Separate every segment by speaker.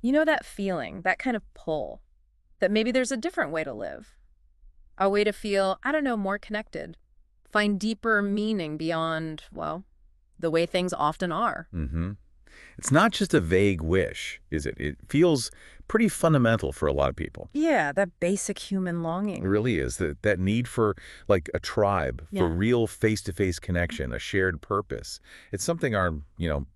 Speaker 1: You know that feeling, that kind of pull, that maybe there's a different way to live, a way to feel, I don't know, more connected, find deeper meaning beyond, well, the way things often are.
Speaker 2: Hmm. It's not just a vague wish, is it? It feels pretty fundamental for a lot of people.
Speaker 1: Yeah, that basic human
Speaker 2: It
Speaker 1: longing.
Speaker 2: really is. That need for, like, a tribe, for
Speaker 1: Yeah,
Speaker 2: real face-to-face connection, a shared purpose. It's something our,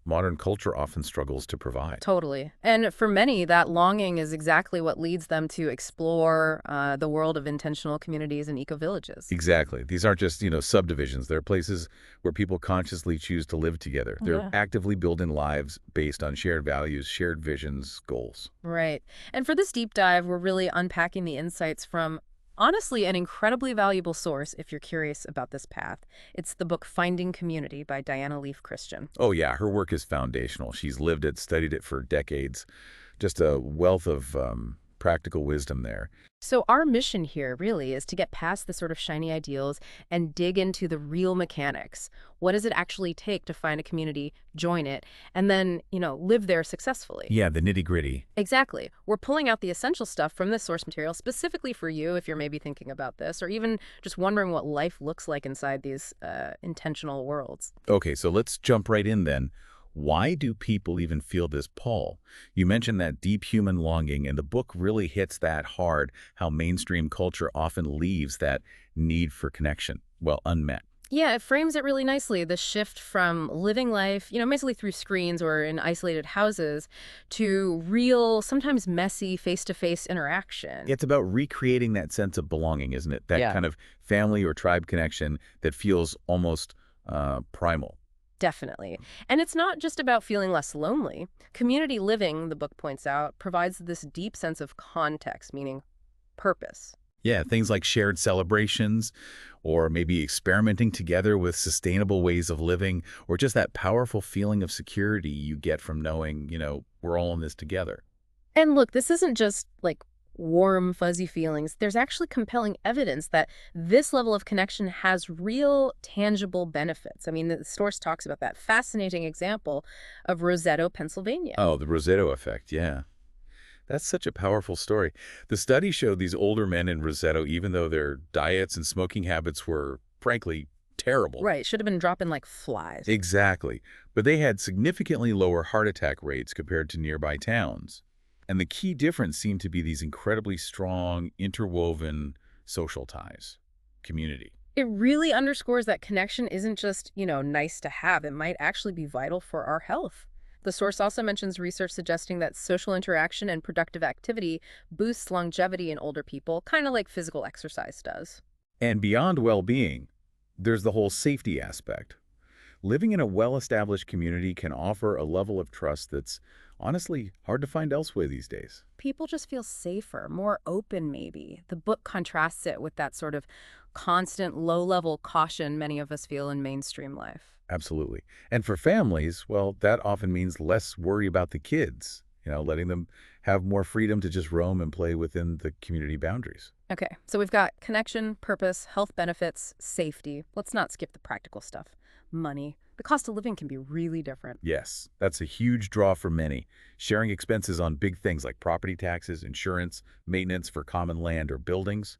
Speaker 2: modern culture often struggles to provide.
Speaker 1: totally. And for many, that longing is exactly what leads them to explore the world of intentional communities and eco-villages.
Speaker 2: Exactly. These aren't just, subdivisions. They're places where people consciously choose to live together. They're
Speaker 1: Yeah.
Speaker 2: actively building lives based on shared values, shared visions, goals.
Speaker 1: Right. And for this deep dive, we're really unpacking the insights from, honestly, an incredibly valuable source if you're curious about this path. It's the book Finding Community by Diana Leafe Christian.
Speaker 2: Oh, yeah, her work is foundational. She's lived it, studied it for decades. Just a wealth of practical wisdom there.
Speaker 1: So our mission here really is to get past the sort of shiny ideals and dig into the real mechanics. What does it actually take to find a community, join it, and then, live there successfully?
Speaker 2: Yeah, the nitty-gritty.
Speaker 1: Exactly. We're pulling out the essential stuff from this source material specifically for you if you're maybe thinking about this or even just wondering what life looks like inside these intentional worlds.
Speaker 2: Okay, so let's jump right in then. Why do people even feel this pull? You mentioned that deep human longing, and the book really hits that hard, how mainstream culture often leaves that need for connection, well, unmet.
Speaker 1: Yeah, it frames it really nicely. The shift from living life, basically through screens or in isolated houses, to real, sometimes messy, face-to-face interaction.
Speaker 2: It's about recreating that sense of belonging, isn't it? That
Speaker 1: Yeah.
Speaker 2: kind of family or tribe connection that feels almost primal.
Speaker 1: Definitely. And it's not just about feeling less lonely. Community living, the book points out, provides this deep sense of context, meaning purpose.
Speaker 2: Yeah, things like shared celebrations, or maybe experimenting together with sustainable ways of living, or just that powerful feeling of security you get from knowing, we're all in this together.
Speaker 1: And look, this isn't just like warm, fuzzy feelings. There's actually compelling evidence that this level of connection has real, tangible benefits. I mean, the source talks about that fascinating example of Roseto, Pennsylvania.
Speaker 2: Oh, the Rosetto effect, yeah. That's such a powerful story. The study showed these older men in Rosetto, even though their diets and smoking habits were, frankly, terrible.
Speaker 1: Right, should have been dropping like flies.
Speaker 2: Exactly. But they had significantly lower heart attack rates compared to nearby towns. And the key difference seemed to be these incredibly strong, interwoven social ties, community.
Speaker 1: It really underscores that connection isn't just, nice to have. It might actually be vital for our health. The source also mentions research suggesting that social interaction and productive activity boosts longevity in older people, kind of like physical exercise does.
Speaker 2: And beyond well-being, there's the whole safety aspect. Living in a well-established community can offer a level of trust that's honestly hard to find elsewhere these days.
Speaker 1: People just feel safer, more open, maybe. The book contrasts it with that sort of constant low level caution many of us feel in mainstream life.
Speaker 2: Absolutely. And for families, well, that often means less worry about the kids, letting them have more freedom to just roam and play within the community boundaries.
Speaker 1: Okay, so we've got connection, purpose, health benefits, safety. Let's not skip the practical stuff. Money. The cost of living can be really different.
Speaker 2: Yes, that's a huge draw for many. Sharing expenses on big things like property taxes, insurance, maintenance for common land or buildings,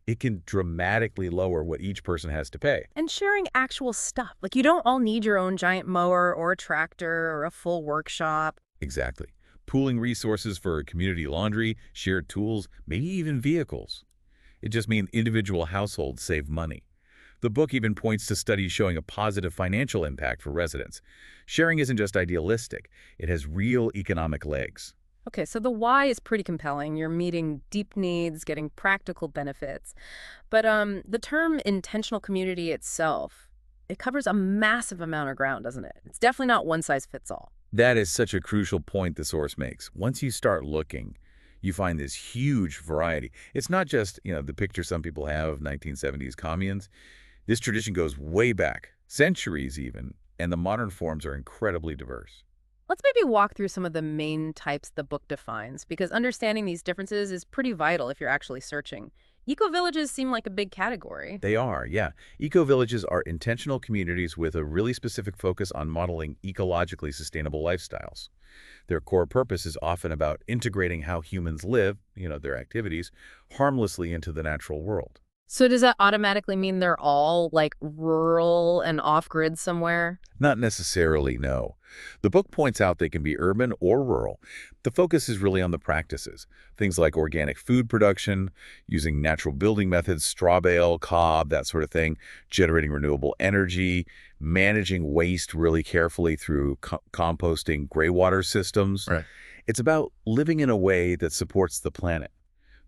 Speaker 2: it can dramatically lower what each person has to pay.
Speaker 1: And sharing actual stuff. Like, you don't all need your own giant mower or a tractor or a full workshop.
Speaker 2: Exactly. Pooling resources for community laundry, shared tools, maybe even vehicles. It just means individual households save money. The book even points to studies showing a positive financial impact for residents. Sharing isn't just idealistic, it has real economic legs.
Speaker 1: Okay, so the why is pretty compelling. You're meeting deep needs, getting practical benefits. But the term intentional community itself, it covers a massive amount of ground, doesn't it? It's definitely not one size fits all.
Speaker 2: That is such a crucial point the source makes. Once you start looking, you find this huge variety. It's not just, the picture some people have of 1970s communes. This tradition goes way back, centuries even, and the modern forms are incredibly diverse.
Speaker 1: Let's maybe walk through some of the main types the book defines, because understanding these differences is pretty vital if you're actually searching. Ecovillages seem like a big category.
Speaker 2: They are, yeah. Ecovillages are intentional communities with a really specific focus on modeling ecologically sustainable lifestyles. Their core purpose is often about integrating how humans live, their activities, harmlessly into the natural world.
Speaker 1: So does that automatically mean they're all like rural and off-grid somewhere?
Speaker 2: Not necessarily, no. The book points out they can be urban or rural. The focus is really on the practices, things like organic food production, using natural building methods, straw bale, cob, that sort of thing, generating renewable energy, managing waste really carefully through composting gray water systems.
Speaker 3: Right.
Speaker 2: It's about living in a way that supports the planet.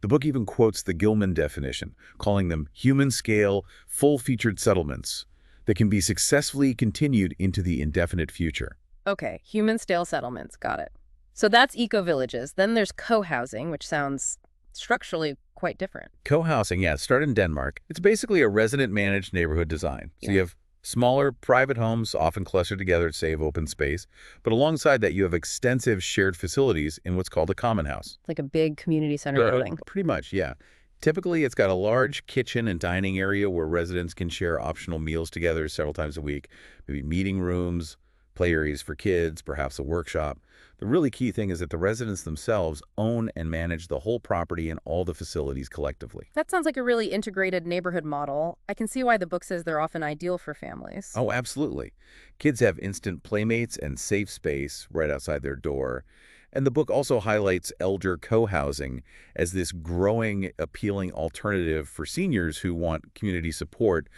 Speaker 2: The book even quotes the Gilman definition, calling them human-scale, full-featured settlements that can be successfully continued into the indefinite future.
Speaker 1: Okay, human-scale settlements, got it. So that's eco-villages. Then there's co-housing, which sounds structurally quite different.
Speaker 2: Cohousing, yeah, started in Denmark. It's basically a resident-managed neighborhood design. So
Speaker 1: Yeah.
Speaker 2: you have smaller, private homes, often clustered together to save open space. But alongside that, you have extensive shared facilities in what's called a common house.
Speaker 1: Like a big community center building.
Speaker 2: Pretty much, yeah. Typically, it's got a large kitchen and dining area where residents can share optional meals together several times a week, maybe meeting rooms, play areas for kids, perhaps a workshop. The really key thing is that the residents themselves own and manage the whole property and all the facilities collectively.
Speaker 1: That sounds like a really integrated neighborhood model. I can see why the book says they're often ideal for families.
Speaker 2: Oh, absolutely. Kids have instant playmates and safe space right outside their door. And the book also highlights elder co-housing as this growing, appealing alternative for seniors who want community support,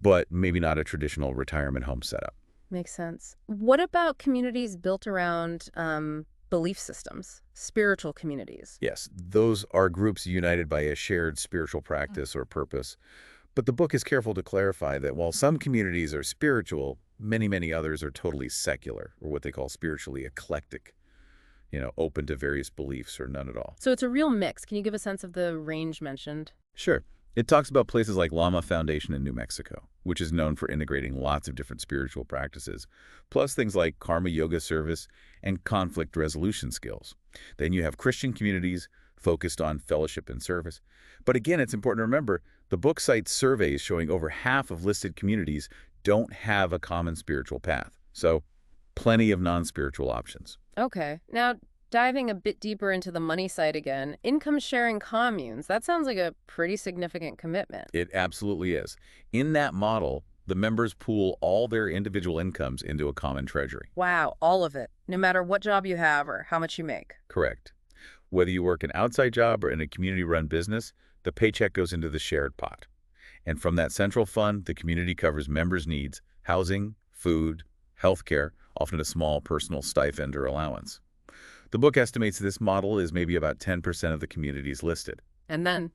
Speaker 2: but maybe not a traditional retirement home setup.
Speaker 1: Makes sense. What about communities built around belief systems, spiritual communities?
Speaker 2: Yes, those are groups united by a shared spiritual practice or purpose. But the book is careful to clarify that while some communities are spiritual, many others are totally secular, or what they call spiritually eclectic, open to various beliefs or none at all.
Speaker 1: So it's a real mix. Can you give a sense of the range mentioned?
Speaker 2: Sure. It talks about places like Lama Foundation in New Mexico, which is known for integrating lots of different spiritual practices, plus things like karma yoga service and conflict resolution skills. Then you have Christian communities focused on fellowship and service. But again, it's important to remember, the book cites surveys showing over half of listed communities don't have a common spiritual path. So plenty of non-spiritual options.
Speaker 1: Okay. Now, diving a bit deeper into the money side again, income-sharing communes, that sounds like a pretty significant commitment.
Speaker 2: It absolutely is. In that model, the members pool all their individual incomes into a common treasury.
Speaker 1: Wow, all of it, no matter what job you have or how much you make.
Speaker 2: Correct. Whether you work an outside job or in a community-run business, the paycheck goes into the shared pot. And from that central fund, the community covers members' needs, housing, food, healthcare, often a small personal stipend or allowance. The book estimates this model is maybe about 10% of the communities listed.
Speaker 1: And then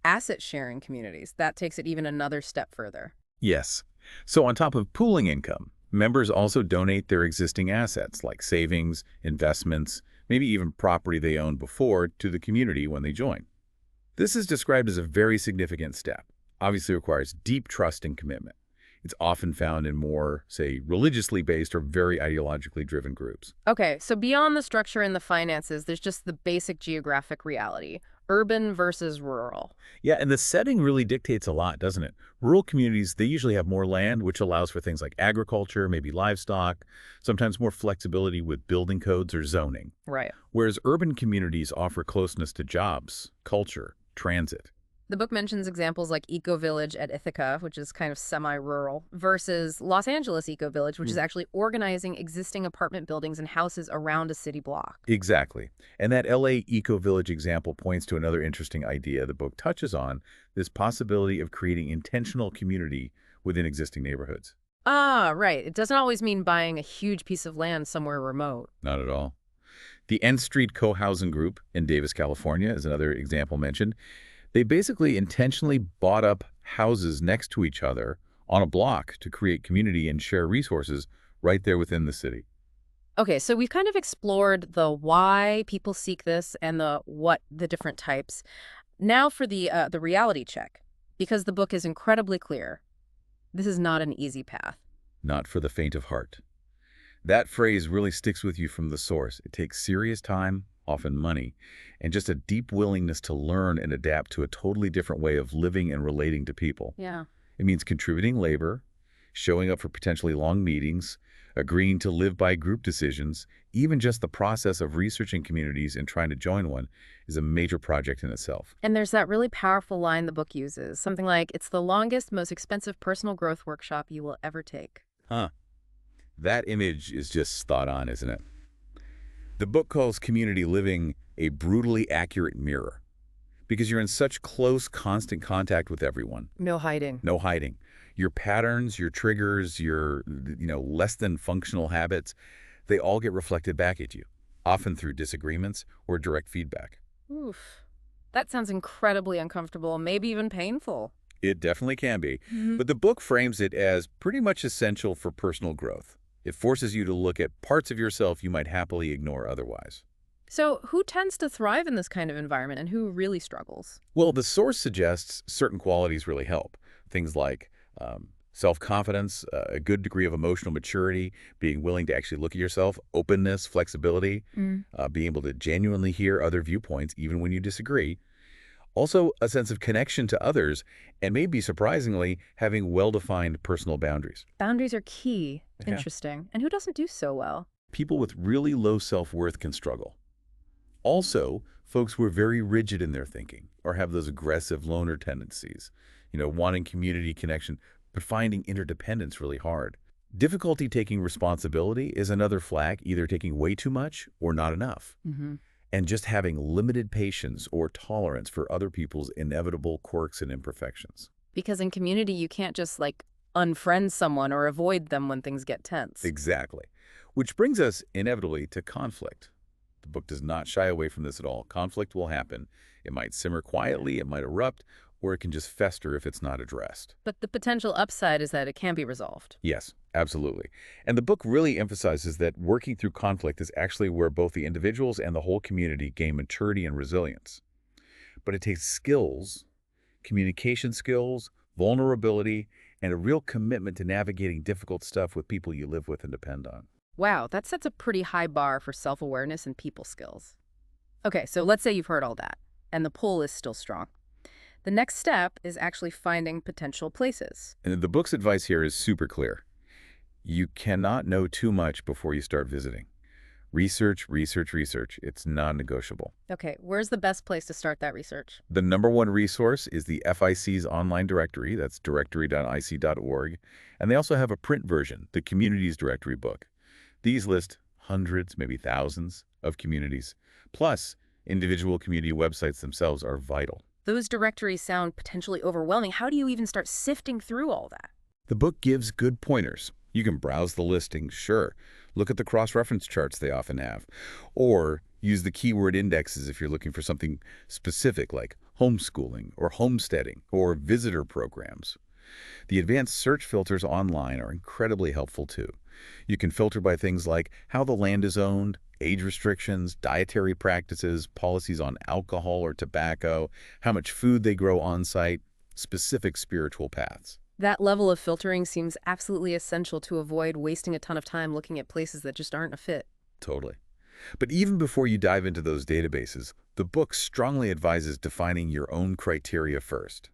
Speaker 1: asset-sharing communities, that takes it even another step further.
Speaker 2: Yes. So on top of pooling income, members also donate their existing assets like savings, investments, maybe even property they owned before to the community when they join. This is described as a very significant step. Obviously requires deep trust and commitment. It's often found in more, say, religiously based or very ideologically driven groups.
Speaker 1: Okay, so beyond the structure and the finances, there's just the basic geographic reality, urban versus rural.
Speaker 2: Yeah, and the setting really dictates a lot, doesn't it? Rural communities, they usually have more land, which allows for things like agriculture, maybe livestock, sometimes more flexibility with building codes or zoning.
Speaker 1: Right.
Speaker 2: Whereas urban communities offer closeness to jobs, culture, transit.
Speaker 1: The book mentions examples like Ecovillage at Ithaca, which is kind of semi-rural, versus Los Angeles Ecovillage, which is actually organizing existing apartment buildings and houses around a city block.
Speaker 2: Exactly. And that LA Eco-Village example points to another interesting idea the book touches on, this possibility of creating intentional community within existing neighborhoods.
Speaker 1: Ah, right. It doesn't always mean buying a huge piece of land somewhere remote.
Speaker 2: Not at all. The N Street Co-Housing Group in Davis, California is another example mentioned. They basically intentionally bought up houses next to each other on a block to create community and share resources right there within the city.
Speaker 1: Okay, so we've kind of explored the why people seek this and the different types. Now for the reality check, because the book is incredibly clear. This is not an easy path.
Speaker 2: Not for the faint of heart. That phrase really sticks with you from the source. It takes serious time, often money, and just a deep willingness to learn and adapt to a totally different way of living and relating to people.
Speaker 1: Yeah.
Speaker 2: It means contributing labor, showing up for potentially long meetings, agreeing to live by group decisions. Even just the process of researching communities and trying to join one is a major project in itself.
Speaker 1: And there's that really powerful line the book uses, something like, "It's the longest, most expensive personal growth workshop you will ever take."
Speaker 2: Huh. That image is just spot on, isn't it? The book calls community living a brutally accurate mirror because you're in such close, constant contact with everyone.
Speaker 1: No hiding.
Speaker 2: No hiding. Your patterns, your triggers, your, less than functional habits, they all get reflected back at you, often through disagreements or direct feedback.
Speaker 1: Oof. That sounds incredibly uncomfortable, maybe even painful.
Speaker 2: It definitely can be,
Speaker 1: Mhm.
Speaker 2: but the book frames it as pretty much essential for personal growth. It forces you to look at parts of yourself you might happily ignore otherwise.
Speaker 1: So, who tends to thrive in this kind of environment and who really struggles?
Speaker 2: Well, the source suggests certain qualities really help. Things like self-confidence, a good degree of emotional maturity, being willing to actually look at yourself, openness, flexibility,
Speaker 1: Mm.
Speaker 2: being able to genuinely hear other viewpoints even when you disagree. Also, a sense of connection to others, and maybe surprisingly, having well-defined personal boundaries.
Speaker 1: Boundaries are key.
Speaker 2: Yeah.
Speaker 1: Interesting. And who doesn't do so well?
Speaker 2: People with really low self-worth can struggle. Also, folks who are very rigid in their thinking or have those aggressive loner tendencies, wanting community connection, but finding interdependence really hard. Difficulty taking responsibility is another flag, either taking way too much or not enough.
Speaker 1: Hmm.
Speaker 2: And just having limited patience or tolerance for other people's inevitable quirks and imperfections.
Speaker 1: Because in community, you can't just, like, unfriend someone or avoid them when things get tense.
Speaker 2: Exactly. Which brings us inevitably to conflict. The book does not shy away from this at all. Conflict will happen. It might simmer quietly, it might erupt, or it can just fester if it's not addressed.
Speaker 1: But the potential upside is that it can be resolved.
Speaker 2: Yes, absolutely. And the book really emphasizes that working through conflict is actually where both the individuals and the whole community gain maturity and resilience. But it takes skills, communication skills, vulnerability, and a real commitment to navigating difficult stuff with people you live with and depend on.
Speaker 1: Wow, that sets a pretty high bar for self-awareness and people skills. Okay, so let's say you've heard all that, and the pull is still strong. The next step is actually finding potential places.
Speaker 2: And the book's advice here is super clear. You cannot know too much before you start visiting. Research, research, research. It's non-negotiable.
Speaker 1: Okay, where's the best place to start that research?
Speaker 2: The #1 resource is the FIC's online directory. That's directory.ic.org. And they also have a print version, the Communities Directory book. These list hundreds, maybe thousands, of communities. Plus, individual community websites themselves are vital.
Speaker 1: Those directories sound potentially overwhelming. How do you even start sifting through all that?
Speaker 2: The book gives good pointers. You can browse the listings, sure. Look at the cross-reference charts they often have. Or use the keyword indexes if you're looking for something specific like homeschooling or homesteading or visitor programs. The advanced search filters online are incredibly helpful too. You can filter by things like how the land is owned, age restrictions, dietary practices, policies on alcohol or tobacco, how much food they grow on-site, specific spiritual paths.
Speaker 1: That level of filtering seems absolutely essential to avoid wasting a ton of time looking at places that just aren't a fit.
Speaker 2: Totally. But even before you dive into those databases, the book strongly advises defining your own criteria first.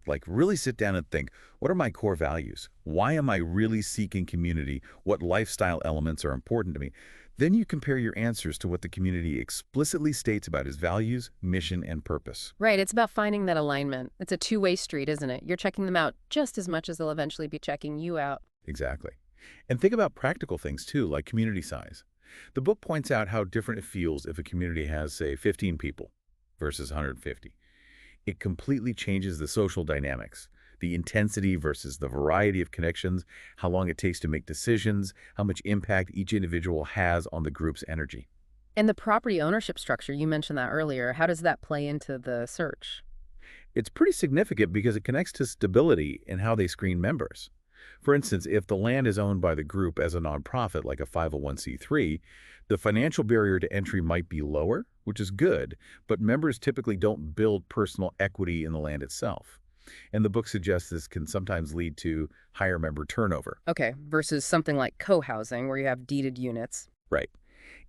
Speaker 2: Like, really sit down and think, what are my core values? Why am I really seeking community? What lifestyle elements are important to me? Then you compare your answers to what the community explicitly states about its values, mission, and purpose.
Speaker 1: Right, it's about finding that alignment. It's a two-way street, isn't it? You're checking them out just as much as they'll eventually be checking you out.
Speaker 2: Exactly. And think about practical things too, like community size. The book points out how different it feels if a community has, say, 15 people versus 150. It completely changes the social dynamics, the intensity versus the variety of connections, how long it takes to make decisions, how much impact each individual has on the group's energy.
Speaker 1: And the property ownership structure, you mentioned that earlier. How does that play into the search?
Speaker 2: It's pretty significant because it connects to stability in how they screen members. For instance, if the land is owned by the group as a nonprofit like a 501c3, the financial barrier to entry might be lower, which is good, but members typically don't build personal equity in the land itself. And the book suggests this can sometimes lead to higher member turnover.
Speaker 1: Okay, versus something like cohousing, where you have deeded units.
Speaker 2: Right.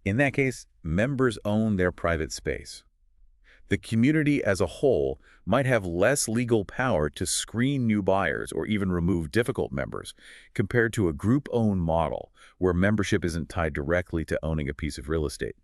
Speaker 2: In that case, members own their private space. The community as a whole might have less legal power to screen new buyers or even remove difficult members compared to a group-owned model where membership isn't tied directly to owning a piece of real estate.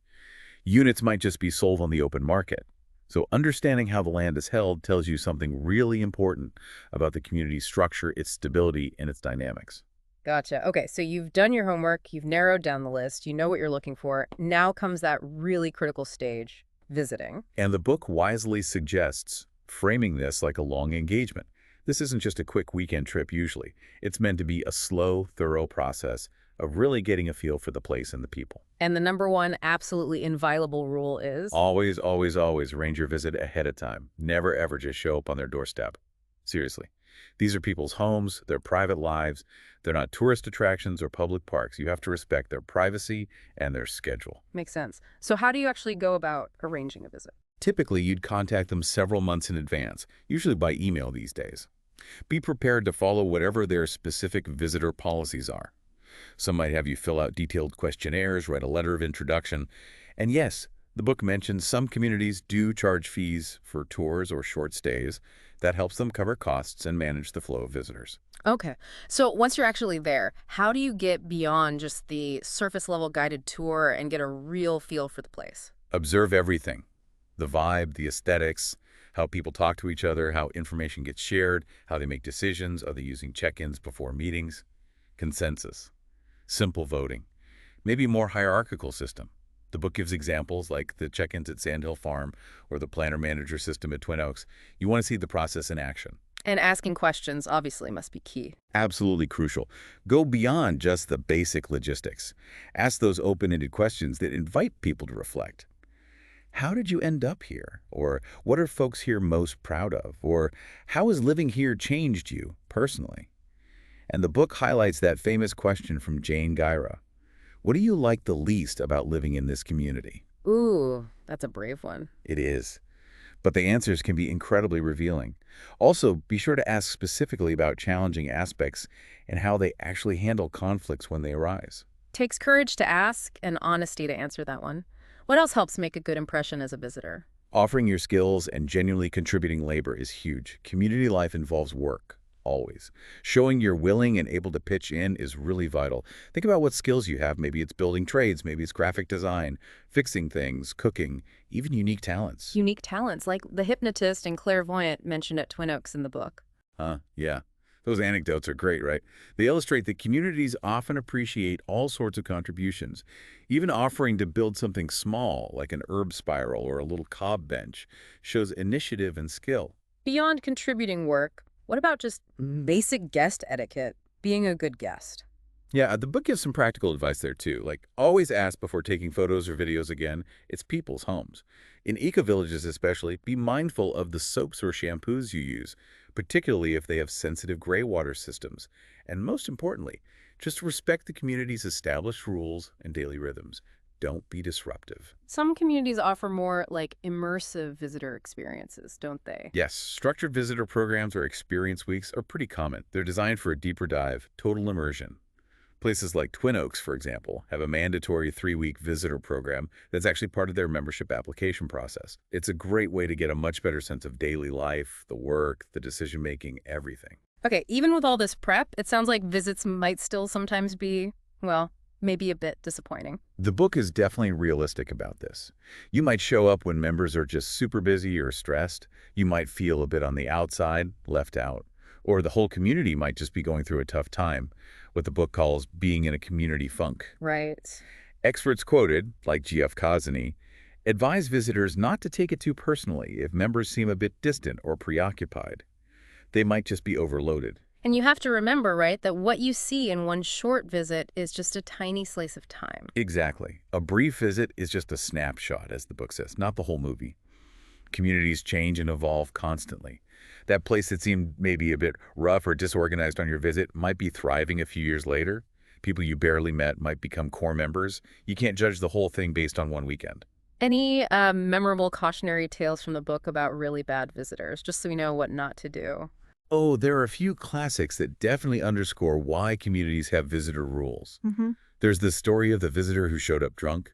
Speaker 2: Units might just be sold on the open market. So understanding how the land is held tells you something really important about the community's structure, its stability, and its dynamics.
Speaker 1: Gotcha. Okay, so you've done your homework, you've narrowed down the list, you know what you're looking for. Now comes that really critical stage, visiting.
Speaker 2: And the book wisely suggests framing this like a long engagement. This isn't just a quick weekend trip usually. It's meant to be a slow, thorough process of really getting a feel for the place and the people.
Speaker 1: And the number one absolutely inviolable rule is?
Speaker 2: Always, always, always arrange your visit ahead of time. Never, ever just show up on their doorstep. Seriously. These are people's homes, their private lives. They're not tourist attractions or public parks. You have to respect their privacy and their schedule.
Speaker 1: Makes sense. So how do you actually go about arranging a visit?
Speaker 2: Typically, you'd contact them several months in advance, usually by email these days. Be prepared to follow whatever their specific visitor policies are. Some might have you fill out detailed questionnaires, write a letter of introduction. And yes, the book mentions some communities do charge fees for tours or short stays. That helps them cover costs and manage the flow of visitors.
Speaker 1: Okay. So once you're actually there, how do you get beyond just the surface level guided tour and get a real feel for the place?
Speaker 2: Observe everything. The vibe, the aesthetics, how people talk to each other, how information gets shared, how they make decisions, are they using check-ins before meetings? Consensus. Simple voting. Maybe a more hierarchical system. The book gives examples like the check-ins at Sandhill Farm or the planner-manager system at Twin Oaks. You want to see the process in action.
Speaker 1: And asking questions obviously must be key.
Speaker 2: Absolutely crucial. Go beyond just the basic logistics. Ask those open-ended questions that invite people to reflect. How did you end up here? Or what are folks here most proud of? Or how has living here changed you personally? And the book highlights that famous question from Jane Gyra. What do you like the least about living in this community?
Speaker 1: Ooh, that's a brave one.
Speaker 2: It is. But the answers can be incredibly revealing. Also, be sure to ask specifically about challenging aspects and how they actually handle conflicts when they arise.
Speaker 1: Takes courage to ask and honesty to answer that one. What else helps make a good impression as a visitor?
Speaker 2: Offering your skills and genuinely contributing labor is huge. Community life involves work, always. Showing you're willing and able to pitch in is really vital. Think about what skills you have. Maybe it's building trades, maybe it's graphic design, fixing things, cooking, even unique talents.
Speaker 1: Unique talents, like the hypnotist and clairvoyant mentioned at Twin Oaks in the book.
Speaker 2: Yeah. Those anecdotes are great, right? They illustrate that communities often appreciate all sorts of contributions. Even offering to build something small, like an herb spiral or a little cob bench, shows initiative and skill.
Speaker 1: Beyond contributing work, what about just basic guest etiquette, being a good guest?
Speaker 2: Yeah, the book gives some practical advice there too, like always ask before taking photos or videos again. It's people's homes. In ecovillages especially, be mindful of the soaps or shampoos you use, particularly if they have sensitive gray water systems. And most importantly, just respect the community's established rules and daily rhythms. Don't be disruptive.
Speaker 1: Some communities offer more like immersive visitor experiences, don't they?
Speaker 2: Yes, structured visitor programs or experience weeks are pretty common. They're designed for a deeper dive, total immersion. Places like Twin Oaks, for example, have a mandatory 3-week visitor program that's actually part of their membership application process. It's a great way to get a much better sense of daily life, the work, the decision-making, everything.
Speaker 1: Okay, even with all this prep, it sounds like visits might still sometimes be, well, maybe a bit disappointing.
Speaker 2: The book is definitely realistic about this. You might show up when members are just super busy or stressed. You might feel a bit on the outside, left out. Or the whole community might just be going through a tough time, what the book calls being in a community funk.
Speaker 1: Right.
Speaker 2: Experts quoted, like G.F. Kazany, advise visitors not to take it too personally if members seem a bit distant or preoccupied. They might just be overloaded.
Speaker 1: And you have to remember, right, that what you see in one short visit is just a tiny slice of time.
Speaker 2: Exactly. A brief visit is just a snapshot, as the book says, not the whole movie. Communities change and evolve constantly. That place that seemed maybe a bit rough or disorganized on your visit might be thriving a few years later. People you barely met might become core members. You can't judge the whole thing based on one weekend.
Speaker 1: Any memorable cautionary tales from the book about really bad visitors, just so we know what not to do?
Speaker 2: Oh, there are a few classics that definitely underscore why communities have visitor rules. There's the story of the visitor who showed up drunk.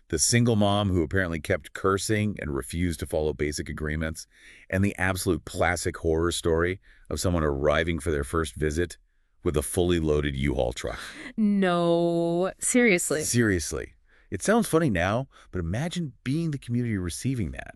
Speaker 2: The single mom who apparently kept cursing and refused to follow basic agreements, and the absolute classic horror story of someone arriving for their first visit with a fully loaded U-Haul truck.
Speaker 1: No, seriously.
Speaker 2: Seriously. It sounds funny now, but imagine being the community receiving that.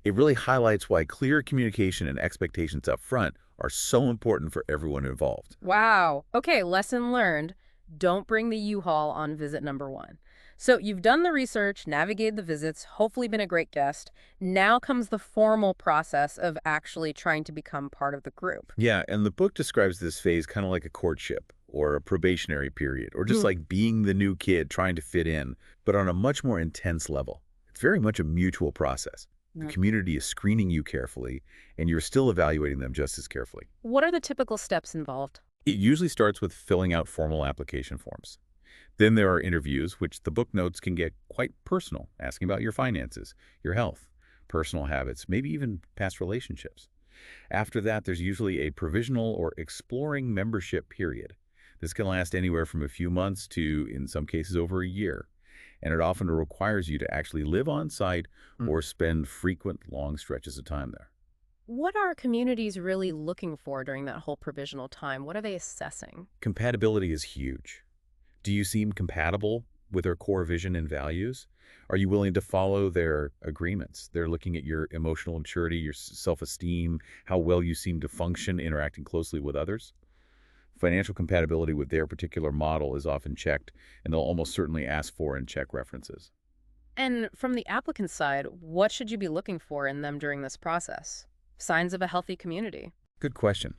Speaker 2: It really highlights why clear communication and expectations up front are so important for everyone involved.
Speaker 1: Wow. Okay, lesson learned. Don't bring the U-Haul on visit number 1. So you've done the research, navigated the visits, hopefully been a great guest. Now comes the formal process of actually trying to become part of the group.
Speaker 2: Yeah, and the book describes this phase kind of like a courtship or a probationary period, or just
Speaker 1: Hmm.
Speaker 2: like being the new kid trying to fit in, but on a much more intense level. It's very much a mutual process. The
Speaker 1: Mm.
Speaker 2: community is screening you carefully, and you're still evaluating them just as carefully.
Speaker 1: What are the typical steps involved?
Speaker 2: It usually starts with filling out formal application forms. Then there are interviews, which the book notes can get quite personal, asking about your finances, your health, personal habits, maybe even past relationships. After that, there's usually a provisional or exploring membership period. This can last anywhere from a few months to, in some cases, over a year. And it often requires you to actually live on site or spend frequent long stretches of time there.
Speaker 1: What are communities really looking for during that whole provisional time? What are they assessing?
Speaker 2: Compatibility is huge. Do you seem compatible with their core vision and values? Are you willing to follow their agreements? They're looking at your emotional maturity, your self-esteem, how well you seem to function interacting closely with others. Financial compatibility with their particular model is often checked, and they'll almost certainly ask for and check references.
Speaker 1: And from the applicant side, what should you be looking for in them during this process? Signs of a healthy community.
Speaker 2: Good question.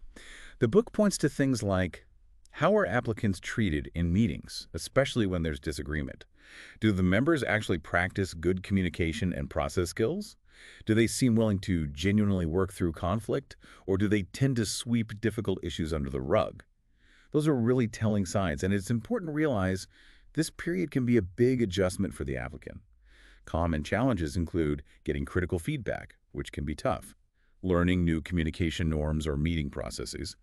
Speaker 2: The book points to things like, how are applicants treated in meetings, especially when there's disagreement? Do the members actually practice good communication and process skills? Do they seem willing to genuinely work through conflict, or do they tend to sweep difficult issues under the rug? Those are really telling signs, and it's important to realize this period can be a big adjustment for the applicant. Common challenges include getting critical feedback, which can be tough, learning new communication norms or meeting processes,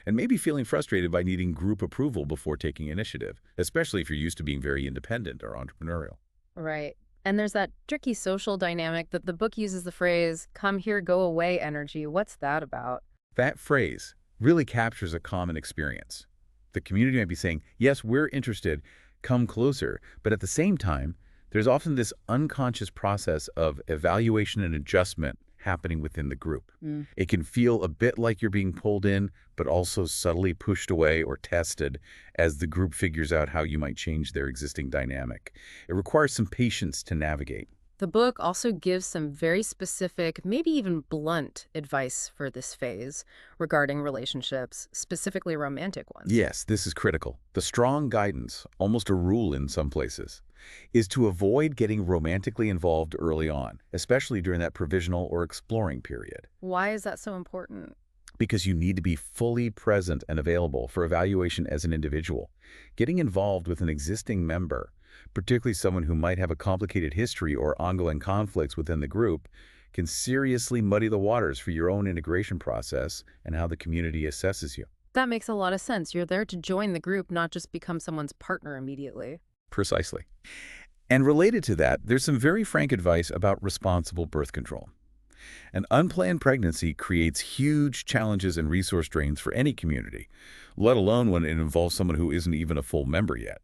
Speaker 2: and maybe feeling frustrated by needing group approval before taking initiative, especially if you're used to being very independent or entrepreneurial.
Speaker 1: Right. And there's that tricky social dynamic that the book uses the phrase, come here, go away energy. What's that about?
Speaker 2: That phrase really captures a common experience. The community might be saying, yes, we're interested, come closer, but at the same time, there's often this unconscious process of evaluation and adjustment happening within the group.
Speaker 1: Mm.
Speaker 2: It can feel a bit like you're being pulled in, but also subtly pushed away or tested as the group figures out how you might change their existing dynamic. It requires some patience to navigate.
Speaker 1: The book also gives some very specific, maybe even blunt advice for this phase regarding relationships, specifically romantic ones.
Speaker 2: Yes, this is critical. The strong guidance, almost a rule in some places, is to avoid getting romantically involved early on, especially during that provisional or exploring period,
Speaker 1: Why is that so important?
Speaker 2: because you need to be fully present and available for evaluation as an individual. Getting involved with an existing member, particularly someone who might have a complicated history or ongoing conflicts within the group, can seriously muddy the waters for your own integration process and how the community assesses you.
Speaker 1: That makes a lot of sense. You're there to join the group, not just become someone's partner immediately.
Speaker 2: Precisely. And related to that, there's some very frank advice about responsible birth control. An unplanned pregnancy creates huge challenges and resource drains for any community, let alone when it involves someone who isn't even a full member yet.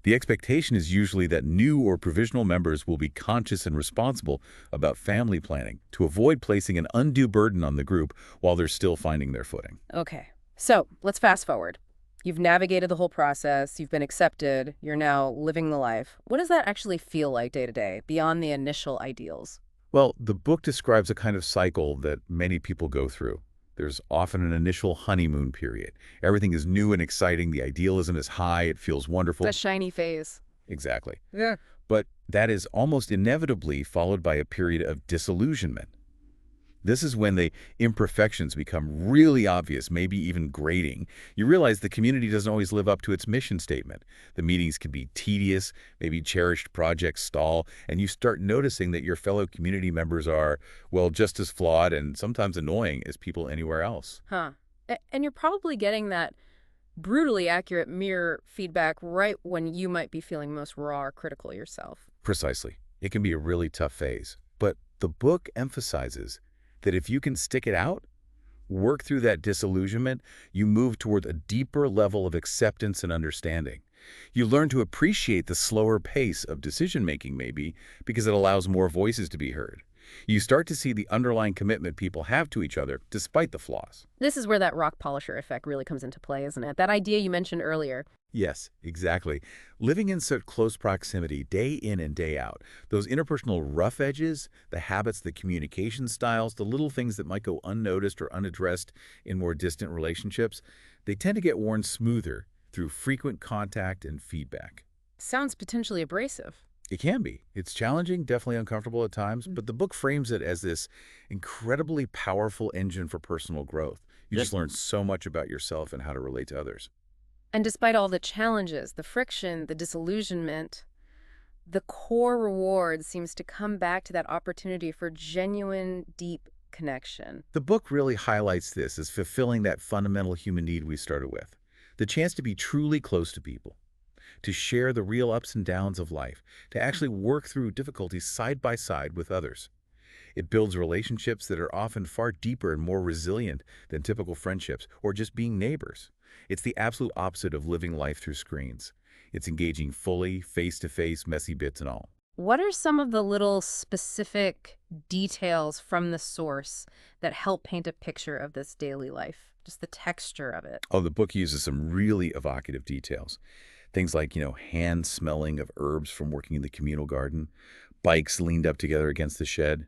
Speaker 2: The expectation is usually that new or provisional members will be conscious and responsible about family planning to avoid placing an undue burden on the group while they're still finding their footing.
Speaker 1: Okay, so let's fast forward. You've navigated the whole process, you've been accepted, you're now living the life. What does that actually feel like day to day, beyond the initial ideals?
Speaker 2: Well, the book describes a kind of cycle that many people go through. There's often an initial honeymoon period. Everything is new and exciting. The idealism is high. It feels wonderful.
Speaker 1: The shiny phase.
Speaker 2: Exactly.
Speaker 1: Yeah.
Speaker 2: But that is almost inevitably followed by a period of disillusionment. This is when the imperfections become really obvious, maybe even grating. You realize the community doesn't always live up to its mission statement. The meetings can be tedious, maybe cherished projects stall, and you start noticing that your fellow community members are, well, just as flawed and sometimes annoying as people anywhere else.
Speaker 1: Huh. And you're probably getting that brutally accurate mirror feedback right when you might be feeling most raw or critical yourself.
Speaker 2: Precisely. It can be a really tough phase. But the book emphasizes that if you can stick it out, work through that disillusionment, you move toward a deeper level of acceptance and understanding. You learn to appreciate the slower pace of decision-making, maybe, because it allows more voices to be heard. You start to see the underlying commitment people have to each other, despite the flaws.
Speaker 1: This is where that rock polisher effect really comes into play, isn't it? That idea you mentioned earlier.
Speaker 2: Yes, exactly. Living in such close proximity, day in and day out, those interpersonal rough edges, the habits, the communication styles, the little things that might go unnoticed or unaddressed in more distant relationships, they tend to get worn smoother through frequent contact and feedback.
Speaker 1: Sounds potentially abrasive.
Speaker 2: It can be. It's challenging, definitely uncomfortable at times, but the book frames it as this incredibly powerful engine for personal growth. You just learn so much about yourself and how to relate to others.
Speaker 1: And despite all the challenges, the friction, the disillusionment, the core reward seems to come back to that opportunity for genuine, deep connection.
Speaker 2: The book really highlights this as fulfilling that fundamental human need we started with. The chance to be truly close to people, to share the real ups and downs of life, to actually work through difficulties side by side with others. It builds relationships that are often far deeper and more resilient than typical friendships or just being neighbors. It's the absolute opposite of living life through screens. It's engaging fully, face-to-face, messy bits and all.
Speaker 1: What are some of the little specific details from the source that help paint a picture of this daily life? Just the texture of it.
Speaker 2: Oh, the book uses some really evocative details. Things like, hand smelling of herbs from working in the communal garden, bikes leaned up together against the shed,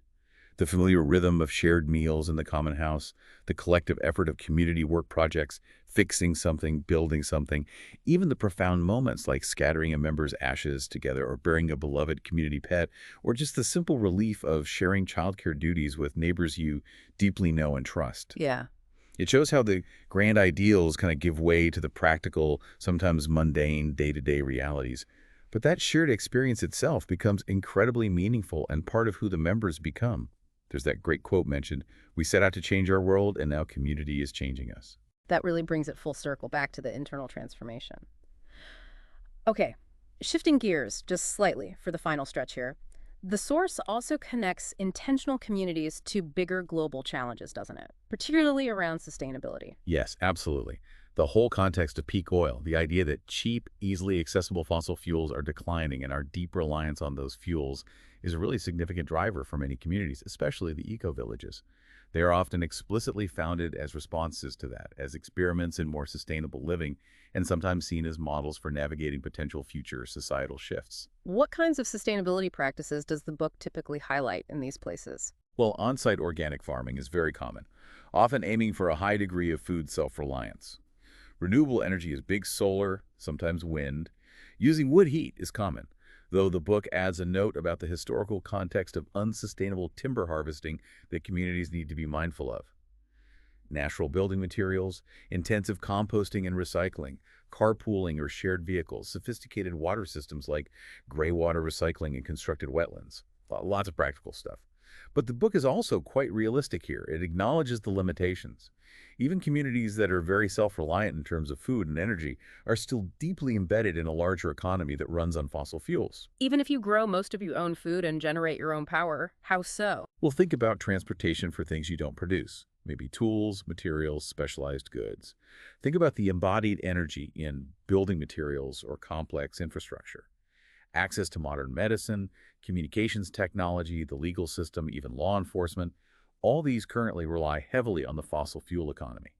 Speaker 2: the familiar rhythm of shared meals in the common house, the collective effort of community work projects, fixing something, building something, even the profound moments like scattering a member's ashes together or burying a beloved community pet, or just the simple relief of sharing childcare duties with neighbors you deeply know and trust.
Speaker 1: Yeah.
Speaker 2: It shows how the grand ideals kind of give way to the practical, sometimes mundane, day-to-day realities. But that shared experience itself becomes incredibly meaningful and part of who the members become. There's that great quote mentioned, "We set out to change our world, and now community is changing us."
Speaker 1: That really brings it full circle back to the internal transformation. Okay, shifting gears just slightly for the final stretch here. The source also connects intentional communities to bigger global challenges, doesn't it? Particularly around sustainability.
Speaker 2: Yes, absolutely. The whole context of peak oil, the idea that cheap, easily accessible fossil fuels are declining and our deep reliance on those fuels is a really significant driver for many communities, especially the eco-villages. They are often explicitly founded as responses to that, as experiments in more sustainable living, and sometimes seen as models for navigating potential future societal shifts.
Speaker 1: What kinds of sustainability practices does the book typically highlight in these places?
Speaker 2: Well, on-site organic farming is very common, often aiming for a high degree of food self-reliance. Renewable energy is big solar, sometimes wind. Using wood heat is common, though the book adds a note about the historical context of unsustainable timber harvesting that communities need to be mindful of. Natural building materials, intensive composting and recycling, carpooling or shared vehicles, sophisticated water systems like gray water recycling and constructed wetlands. Lots of practical stuff. But the book is also quite realistic here. It acknowledges the limitations. Even communities that are very self-reliant in terms of food and energy are still deeply embedded in a larger economy that runs on fossil fuels.
Speaker 1: Even if you grow most of your own food and generate your own power, how so?
Speaker 2: Well, think about transportation for things you don't produce. Maybe tools, materials, specialized goods. Think about the embodied energy in building materials or complex infrastructure. Access to modern medicine, communications technology, the legal system, even law enforcement, all these currently rely heavily on the fossil fuel economy.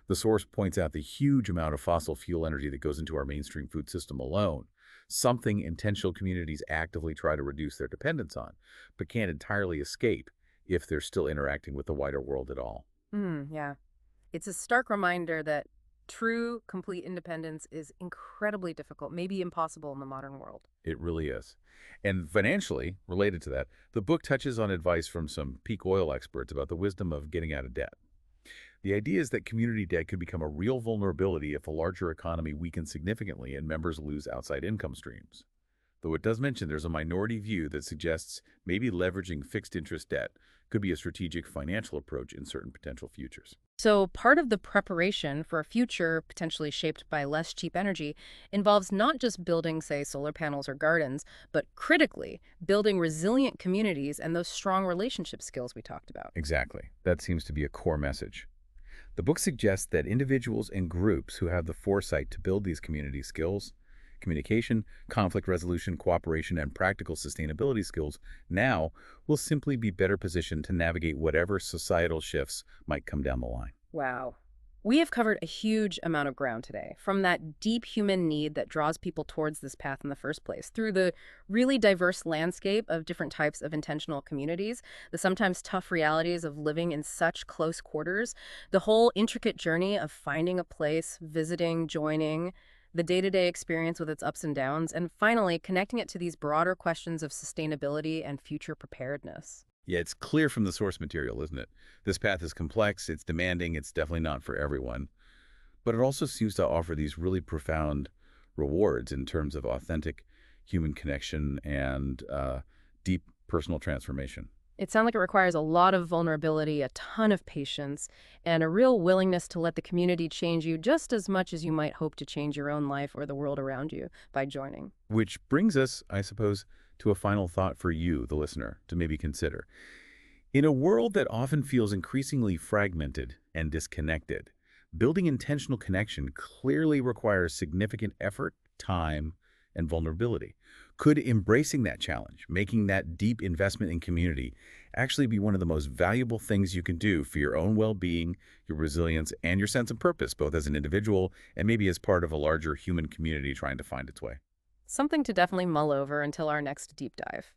Speaker 2: The source points out the huge amount of fossil fuel energy that goes into our mainstream food system alone, something intentional communities actively try to reduce their dependence on, but can't entirely escape if they're still interacting with the wider world at all.
Speaker 1: Yeah. It's a stark reminder that true, complete independence is incredibly difficult, maybe impossible in the modern world.
Speaker 2: It really is. And financially, related to that, the book touches on advice from some peak oil experts about the wisdom of getting out of debt. The idea is that community debt could become a real vulnerability if a larger economy weakens significantly and members lose outside income streams. Though it does mention there's a minority view that suggests maybe leveraging fixed interest debt could be a strategic financial approach in certain potential futures.
Speaker 1: So, part of the preparation for a future potentially shaped by less cheap energy involves not just building, say, solar panels or gardens, but critically building resilient communities and those strong relationship skills we talked about.
Speaker 2: Exactly. That seems to be a core message. The book suggests that individuals and groups who have the foresight to build these community skills, communication, conflict resolution, cooperation, and practical sustainability skills now will simply be better positioned to navigate whatever societal shifts might come down the line.
Speaker 1: Wow. We have covered a huge amount of ground today, from that deep human need that draws people towards this path in the first place, through the really diverse landscape of different types of intentional communities, the sometimes tough realities of living in such close quarters, the whole intricate journey of finding a place, visiting, joining, the day-to-day experience with its ups and downs, and finally connecting it to these broader questions of sustainability and future preparedness.
Speaker 2: Yeah, it's clear from the source material, isn't it? This path is complex, it's demanding, it's definitely not for everyone. But it also seems to offer these really profound rewards in terms of authentic human connection and deep personal transformation.
Speaker 1: It sounds like it requires a lot of vulnerability, a ton of patience, and a real willingness to let the community change you just as much as you might hope to change your own life or the world around you by joining.
Speaker 2: Which brings us, I suppose, to a final thought for you, the listener, to maybe consider. In a world that often feels increasingly fragmented and disconnected, building intentional connection clearly requires significant effort, time, and vulnerability. Could embracing that challenge, making that deep investment in community, actually be one of the most valuable things you can do for your own well-being, your resilience, and your sense of purpose, both as an individual and maybe as part of a larger human community trying to find its way?
Speaker 1: Something to definitely mull over until our next deep dive.